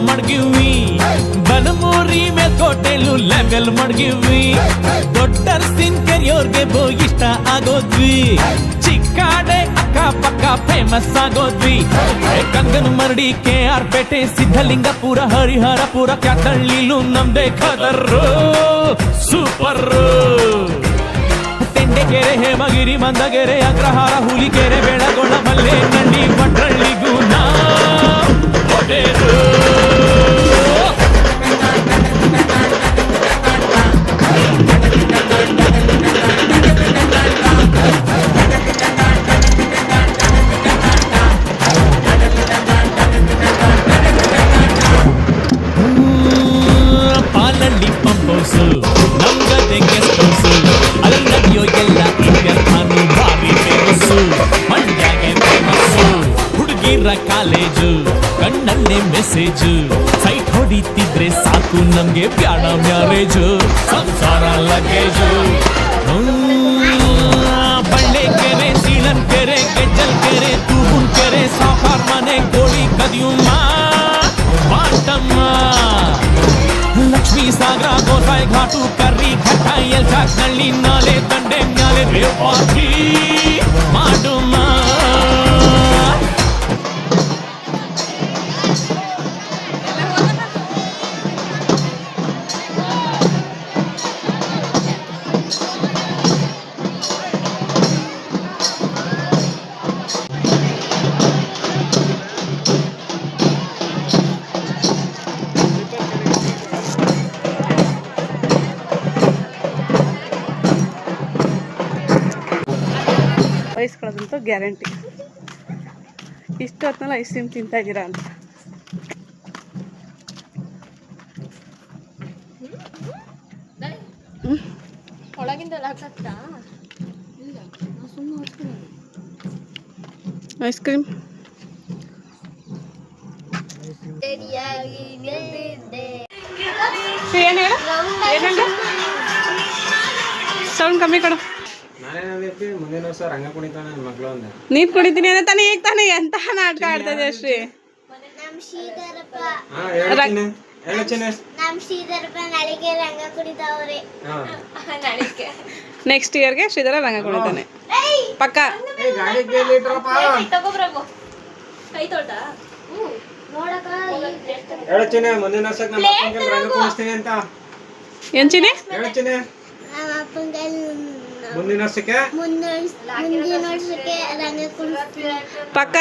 ಮಡ್ಗಿವಿ ಬನಮೂರಿ ಮೇಲ್ಕೋಟೆಲು level ಮಡ್ಗಿವಿ ದೊಡ್ಡರ್ಸಿನ್ ಕೆರಿಯೋರ್ಗೆ ಇಷ್ಟ ಆಗೋದ್ವಿ ಚಿಕ್ಕಾಡೆ ಅಕ್ಕಪಕ್ಕ famous ಆಗೋದ್ವಿ Kangana ಮರಡಿ KR ಪೇಟೆ ಸಿದ್ಧಲಿಂಗಪುರ ಹರಿಹರಪುರ ಕ್ಯಾತಳ್ಳಿಲು ನಮ್ದೇ ಖದರ್ರು ಸೂಪರ್ ತೆಂಡೆಕೆರೆ ಹೇಮಗಿರಿ ಮಂದಗೆರೆ ಅಗ್ರಹಾರ ಹುಲಿಕೆರೆ ಬೆಳಗೊಳ ಮಲ್ಲೆ ನಳ್ಳಿ ಭಟ್ರಳ್ಳಿಗೂ ನಾ ಒಡೆರು ಪಾಲಳ್ಳಿ ಪಂಪ್ ಹೌಸು ನಮ್ಗದೆ ಗೆಸ್ಟ್ ಹೌಸು ಅಲ್ಲಿ ನಡೆಯೋ ಎಲ್ಲ ಇಂಟರ್ವ್ಯೂ ಭಾರಿ ಫೇಮಸ್ಸು ಮಂಡ್ಯಗೆ ಫೇಮಸ್ಸು ಹುಡುಗಿರ ಕಾಲೇಜು ಕಣ್ಣಲ್ಲೇ ಮೆಸೇಜು ಸೈಟ್ ಹೊಡಿತಿದ್ರೆ ಸಾಕು ನಮ್ಗೆ ಬ್ಯಾಡ ಮ್ಯಾರೇಜು ಸಂಸಾರ ಲಗೇಜು ಬಳ್ಳೆಕೆರೆ ಸೀಳನ್ಕೆರೆ ಗೆಜ್ಜಲ್ಕೆರೆ ತೂಗುನ್ಕೆರೆ ಸಾಫಾರ್ ಮನೆ ಗೋಳಿ ಕದಿಯುಮ್ಮ ಬಾಟಮ್ಮ ಲಕ್ಷ್ಮೀ ಸಾಗರ ಗೋಸಾಯಿ ಘಾಟು ಕರ್ರಿ ಘಟ್ಟ ಎಲ್ಚಾಕ್ನಳ್ಳಿ ನಾಲೆ ದಂಡೆ ಮ್ಯಾಲೆ ರೇಪಾಕಿ ಮಾಡುಮ್ಮ ವಹಿಸ್ಕೊಳ್ಳೋದಂತೂ ಗ್ಯಾರಂಟಿ. ಇಷ್ಟು ಹೊತ್ತಲ್ಲ ಐಸ್ ಕ್ರೀಮ್ ತಿಂತಾ ಇದ್ದೀರಾ ಅಂತ. ಐಸ್ ಕ್ರೀಮ್ ಸೌಂಡ್ ಕಮ್ಮಿ ಕೊಡು. ನೀನ್ ಕುಡಿತೀನಿ ಅಂದ್ರೆ ತಾನೇ ಈಗ ತಾನೇ ಎಂತ ನಾಟಕ ಆಡ್ತದೆ ಶ್ರೀ. ನೆಕ್ಸ್ಟ್ ಇಯರ್ಗೆ ಶ್ರೀಧರ ರಂಗ ಕುಣಿತಾನೆ ಪಕ್ಕ. ಎಂಚಿನಿ ಮುಂದಿನ ವರ್ಷಕ್ಕೆ ಪಕ್ಕ